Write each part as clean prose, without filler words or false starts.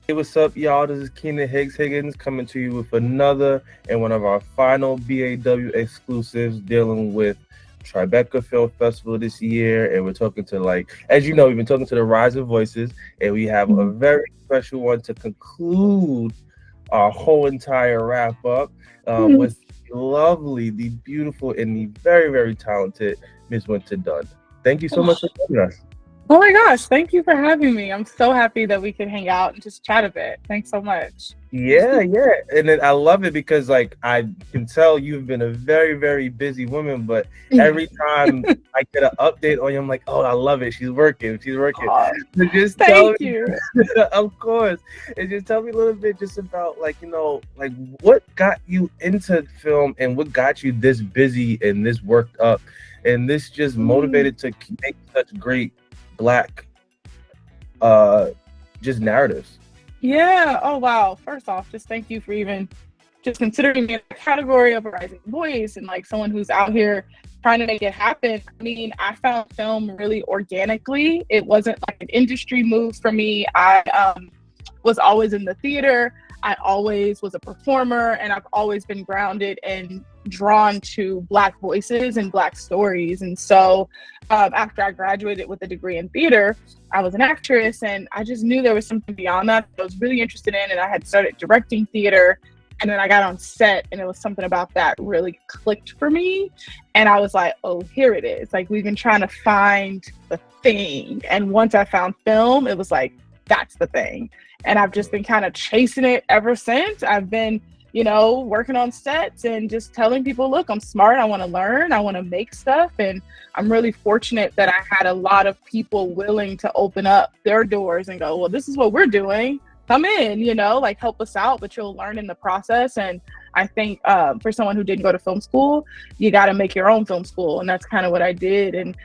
Hey, what's up, y'all? This is Keenan Higgins coming to you with another and one of our final BAW exclusives dealing with Tribeca Film Festival this year. And we're talking to, like, as you know, we've been talking to the Rising Voices, and we have a Mhm. very special one to conclude our whole entire wrap up Mhm. with the lovely, the beautiful, and the very, very talented Miss Winter Dunn. Thank you so much for joining us. Oh my gosh, thank you for having me. I'm so happy that we could hang out and just chat a bit. Thanks so much. Yeah, yeah, and then I love it because like I can tell you've been a very, very busy woman, but every time I get an update on you, I'm like, oh, I love it. She's working. Aw, So just tell thank me, you. of course, and just tell me a little bit just about like like what got you into film and what got you this busy and this worked up and this just Mm. motivated to make such great black uh just narratives. Yeah. Oh wow. First off, just thank you for even just considering me in the category of a rising voice and like someone who's out here trying to make it happen. I mean, I found film really organically. It wasn't like an industry move for me. I was always in the theater. I always was a performer, and I've always been grounded and drawn to Black voices and Black stories. And so, after I graduated with a degree in theater, I was an actress, and I just knew there was something beyond that I was really interested in. And I had started directing theater, and then I got on set, and it was something about that really clicked for me. And I was like, oh, here it is. Like, we've been trying to find the thing. And once I found film, it was like, that's the thing. And I've just been kind of chasing it ever since. I've been, working on sets and just telling people, look, I'm smart. I want to learn. I want to make stuff. And I'm really fortunate that I had a lot of people willing to open up their doors and go, well, this is what we're doing. Come in, like help us out, but you'll learn in the process. And I think for someone who didn't go to film school, you got to make your own film school. And that's kind of what I did. And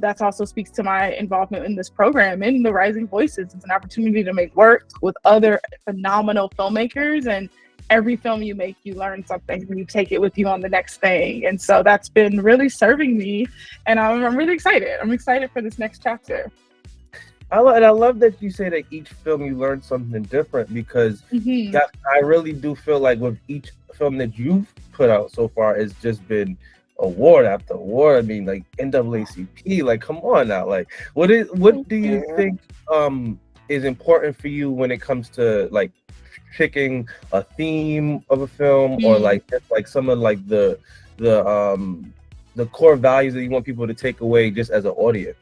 that also speaks to my involvement in this program in the Rising Voices. It's an opportunity to make work with other phenomenal filmmakers, and every film you make, you learn something and you take it with you on the next thing. And so that's been really serving me, and I'm really excited. I'm excited for this next chapter. And I love that you say that each film you learn something different because Mm-hmm. that I really do feel like with each film that you've put out so far, it's just been award after award. I mean, like NAACP, like come on now, like what Thank do you you. think is important for you when it comes to like picking a theme of a film or Mm. like just like some of like the core values that you want people to take away just as an audience?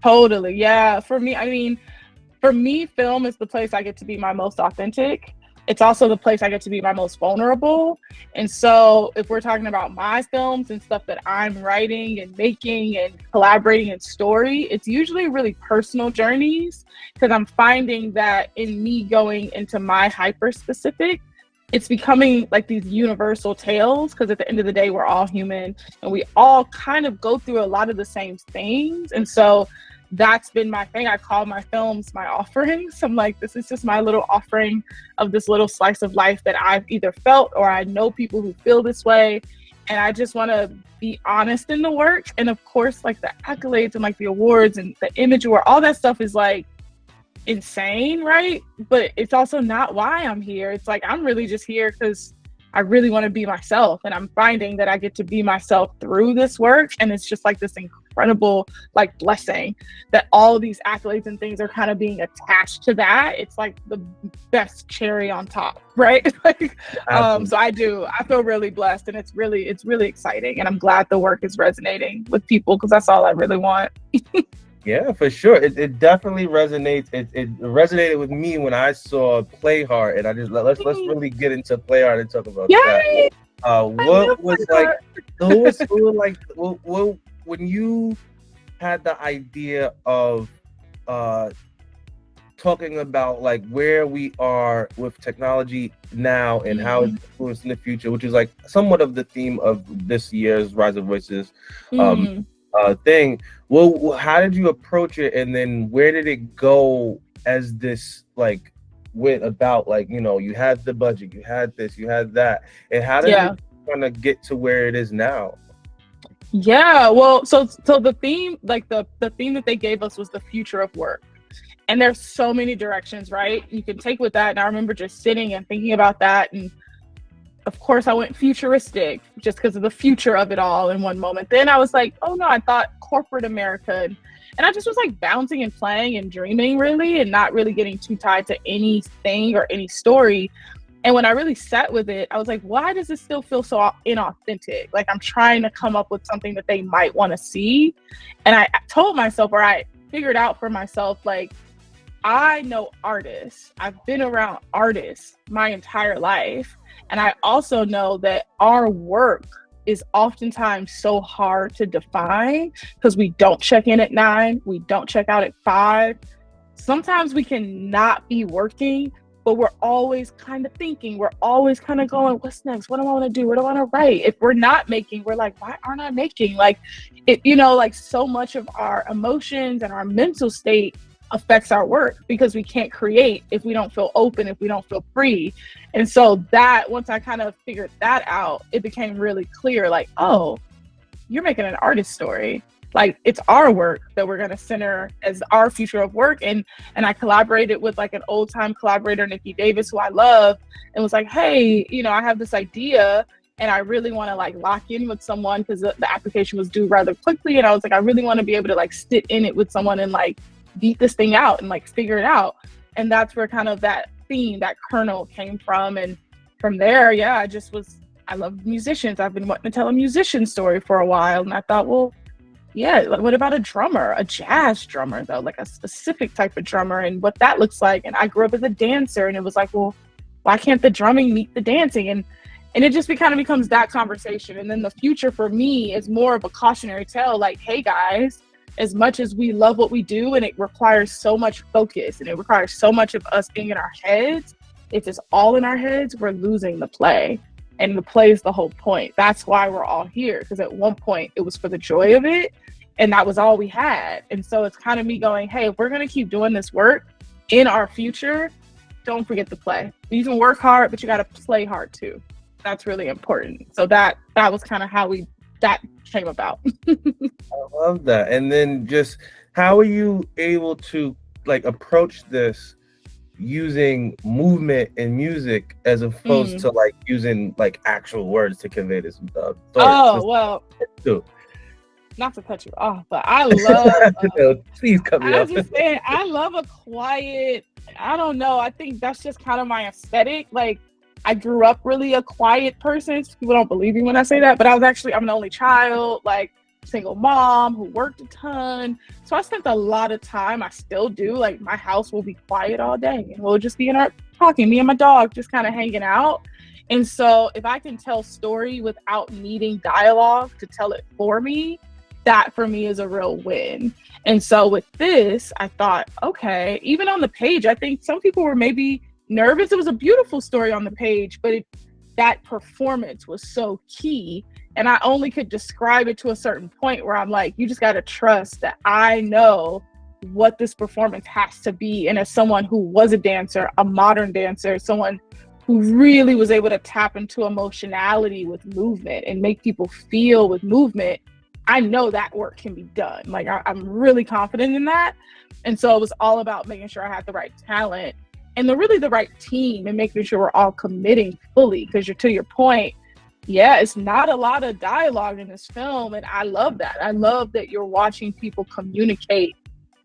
Totally. Yeah. For me, film is the place I get to be my most authentic. It's also the place I get to be my most vulnerable. And so, if we're talking about my films and stuff that I'm writing and making and collaborating in story, it's usually really personal journeys because I'm finding that in me going into my hyper specific, it's becoming like these universal tales because at the end of the day, we're all human and we all kind of go through a lot of the same things. And so, that's been my thing. I call my films my offerings. I'm like, this is just my little offering of this little slice of life that I've either felt or I know people who feel this way. And I just want to be honest in the work. And of course, like the accolades and like the awards and the image award, all that stuff is like insane, right? But it's also not why I'm here. It's like I'm really just here because I really want to be myself. And I'm finding that I get to be myself through this work. And it's just like this incredible like blessing that all of these accolades and things are kind of being attached to that. It's like the best cherry on top, right? Like Absolutely. so I feel really blessed, and it's really exciting, and I'm glad the work is resonating with people because that's all I really want. Yeah, for sure. It definitely resonates. It resonated with me when I saw Play Hard, and I just let's really get into Play Hard and talk about that. Yay! I What love was like? that. Who was like? When you had the idea of uh talking about like where we are with technology now and how it's Mm, influenced in the future, which is like somewhat of the theme of this year's Rise of Voices um mm. thing. Well, how did you approach it, and then where did it go as this like went about? Like you had the budget, you had this, you had that, and how did it Yeah. kind of get to where it is now? Yeah, well, so the theme, like the theme that they gave us was the future of work. And there's so many directions, right, you can take with that. And I remember just sitting and thinking about that. And of course I went futuristic just because of the future of it all in one moment. Then I was like, oh no, I thought corporate America. And I just was like bouncing and playing and dreaming really, and not really getting too tied to anything or any story. And when I really sat with it, I was like, why does this still feel so inauthentic? Like I'm trying to come up with something that they might want to see. And I told myself, or I figured out for myself, like, I know artists. I've been around artists my entire life. And I also know that our work is oftentimes so hard to define because we don't check in at 9, we don't check out at 5. Sometimes we can not be working, but we're always kind of thinking, we're always kind of going, what's next? What do I want to do? What do I want to write? If we're not making, we're like, why aren't I making? Like, it, you know, like so much of our emotions and our mental state affects our work because we can't create if we don't feel open, if we don't feel free. And so that, once I kind of figured that out, it became really clear, like, oh, you're making an artist story. Like, it's our work that we're going to center as our future of work. And I collaborated with like an old time collaborator, Nikki Davis, who I love, and was like, hey, you know, I have this idea and I really want to like lock in with someone because the application was due rather quickly. And I was like, I really want to be able to like sit in it with someone and like beat this thing out and like figure it out. And that's where kind of that theme, that kernel came from. And from there, yeah, I love musicians. I've been wanting to tell a musician story for a while. And I thought, well, yeah, what about a drummer, a jazz drummer though, like a specific type of drummer and what that looks like. And I grew up as a dancer, and it was like, well, why can't the drumming meet the dancing? And it just kind of becomes that conversation. And then the future for me is more of a cautionary tale, like, hey guys, as much as we love what we do and it requires so much focus and it requires so much of us being in our heads, if it's all in our heads, we're losing the play. And the play is the whole point. That's why we're all here. Because at one point it was for the joy of it. And that was all we had. And so it's kind of me going, hey, if we're going to keep doing this work in our future, don't forget to play. You can work hard, but you got to play hard too. That's really important. So that was kind of how that came about. I love that. And then just how are you able to like approach this using movement and music as opposed to like using like actual words to convey this story? Oh, well, not to cut you off, but I love please cut me off. I was just saying, I love a quiet, I don't know, I think that's just kind of my aesthetic. Like, I grew up really a quiet person. People don't believe me when I say that, but I'm an only child, like single mom who worked a ton. So I spent a lot of time, I still do, like my house will be quiet all day and we'll just be in our talking, me and my dog just kind of hanging out. And so if I can tell story without needing dialogue to tell it for me, that for me is a real win. And so with this, I thought, okay, even on the page, I think some people were maybe nervous. It was a beautiful story on the page, but that performance was so key. And I only could describe it to a certain point where I'm like, you just got to trust that I know what this performance has to be. And as someone who was a dancer, a modern dancer, someone who really was able to tap into emotionality with movement and make people feel with movement, I know that work can be done. Like I'm really confident in that. And so it was all about making sure I had the right talent and the right team and making sure we're all committing fully. Because to your point, yeah, it's not a lot of dialogue in this film. And I love that. I love that you're watching people communicate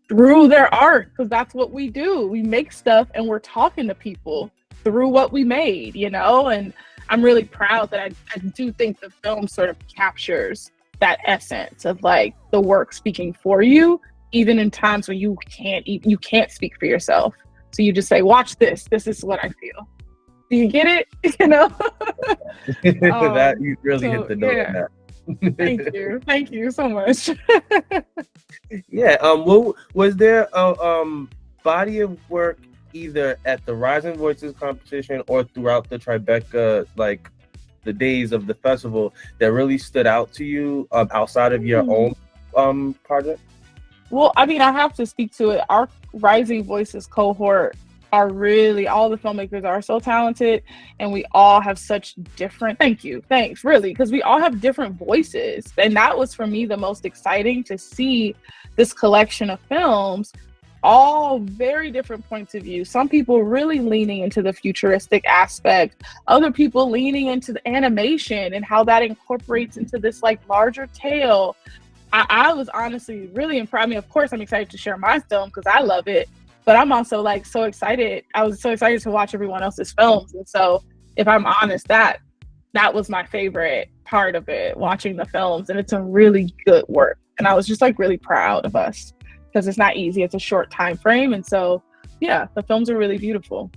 through their art, because that's what we do. We make stuff and we're talking to people through what we made, you know? And I'm really proud that I do think the film sort of captures that essence of like the work speaking for you, even in times when you can't speak for yourself. So you just say, watch this. This is what I feel. Do you get it? You know? That you really hit the note. Yeah. Thank you so much. Yeah. Well, was there a body of work either at the Rising Voices competition or throughout the Tribeca, like the days of the festival, that really stood out to you outside of your own project? Well, I mean, I have to speak to it. Our Rising Voices cohort are really, all the filmmakers are so talented, and we all have such different, thanks, really, because we all have different voices. And that was for me the most exciting, to see this collection of films all very different points of view. Some people really leaning into the futuristic aspect, other people leaning into the animation and how that incorporates into this like larger tale. I was honestly really impressed. I mean, of course, I'm excited to share my film because I love it, but I'm also like so excited. I was so excited to watch everyone else's films. And so, if I'm honest, that was my favorite part of it, watching the films. And it's a really good work. And I was just like really proud of us because it's not easy. It's a short time frame. And so, yeah, the films are really beautiful.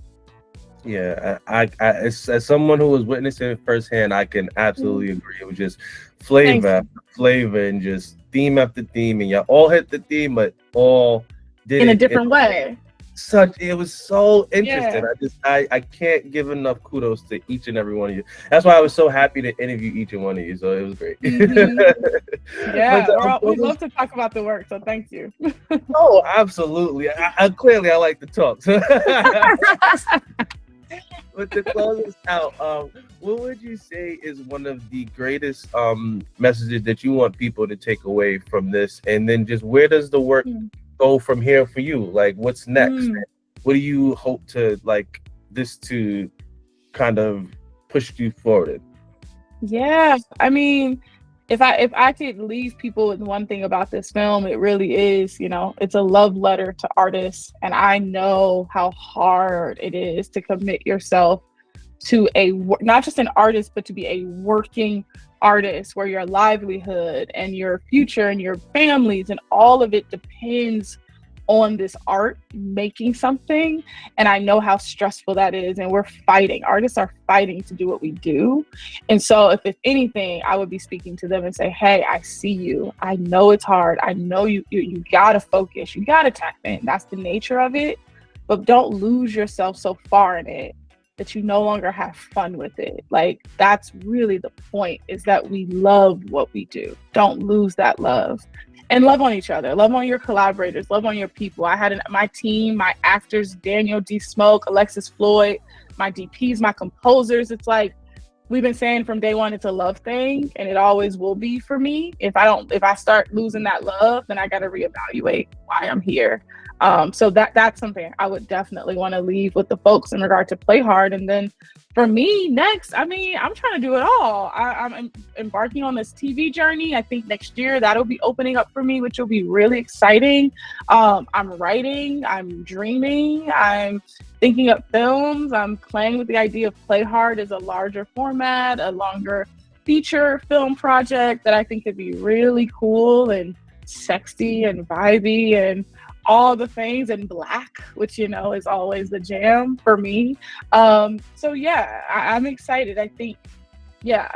Yeah, as someone who was witnessing it firsthand, I can absolutely agree. It was just flavor after flavor and just theme after theme, and y'all all hit the theme, but all did in it a different way. It was so interesting. I can't give enough kudos to each and every one of you. That's why I was so happy to interview each and one of you. So it was great. Yeah, we'd love to talk about the work. So thank you. Oh, absolutely. Clearly I like to talk. So but to close this out, what would you say is one of the greatest messages that you want people to take away from this? And then just where does the work go from here for you? Like, what's next? What do you hope to like this to kind of push you forward? Yeah, I mean, if I could leave people with one thing about this film, it really is, it's a love letter to artists. And I know how hard it is to commit yourself to not just an artist, but to be a working artist where your livelihood and your future and your families and all of it depends on this art, making something. And I know how stressful that is. And we're fighting. Artists are fighting to do what we do. And so if anything, I would be speaking to them and say, hey, I see you. I know it's hard. I know you gotta focus. You gotta tap in. That's the nature of it. But don't lose yourself so far in it that you no longer have fun with it. Like, that's really the point, is that we love what we do. Don't lose that love. And love on each other, love on your collaborators, love on your people. I had my team, my actors, Daniel D. Smoke, Alexis Floyd, my DPs, my composers. It's like, we've been saying from day one, it's a love thing, and it always will be for me. If I start losing that love, then I got to reevaluate why I'm here. So that's something I would definitely want to leave with the folks in regard to Play Hard. And then for me next, I mean, I'm trying to do it all. I'm embarking on this TV journey. I think next year that'll be opening up for me, which will be really exciting. I'm writing, I'm dreaming, I'm thinking up films. I'm playing with the idea of Play Hard as a larger format, a longer feature film project that I think could be really cool and sexy and vibey and all the things, and Black, which is always the jam for me. So yeah, I'm excited. I think,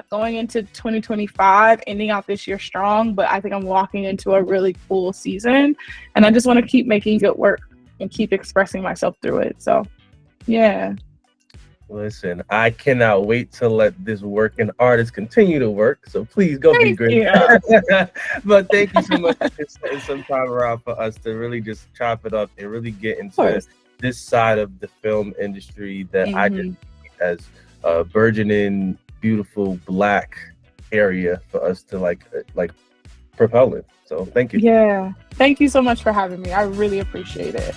going into 2025, ending out this year strong, but I think I'm walking into a really cool season, and I just want to keep making good work and keep expressing myself through it. So yeah. Listen, I cannot wait to let this working artist continue to work. So please go be great. But thank you so much for setting some time around for us to really just chop it up and really get into this side of the film industry that I just see as a burgeoning, beautiful Black area for us to like propel it. So thank you. Yeah. Thank you so much for having me. I really appreciate it.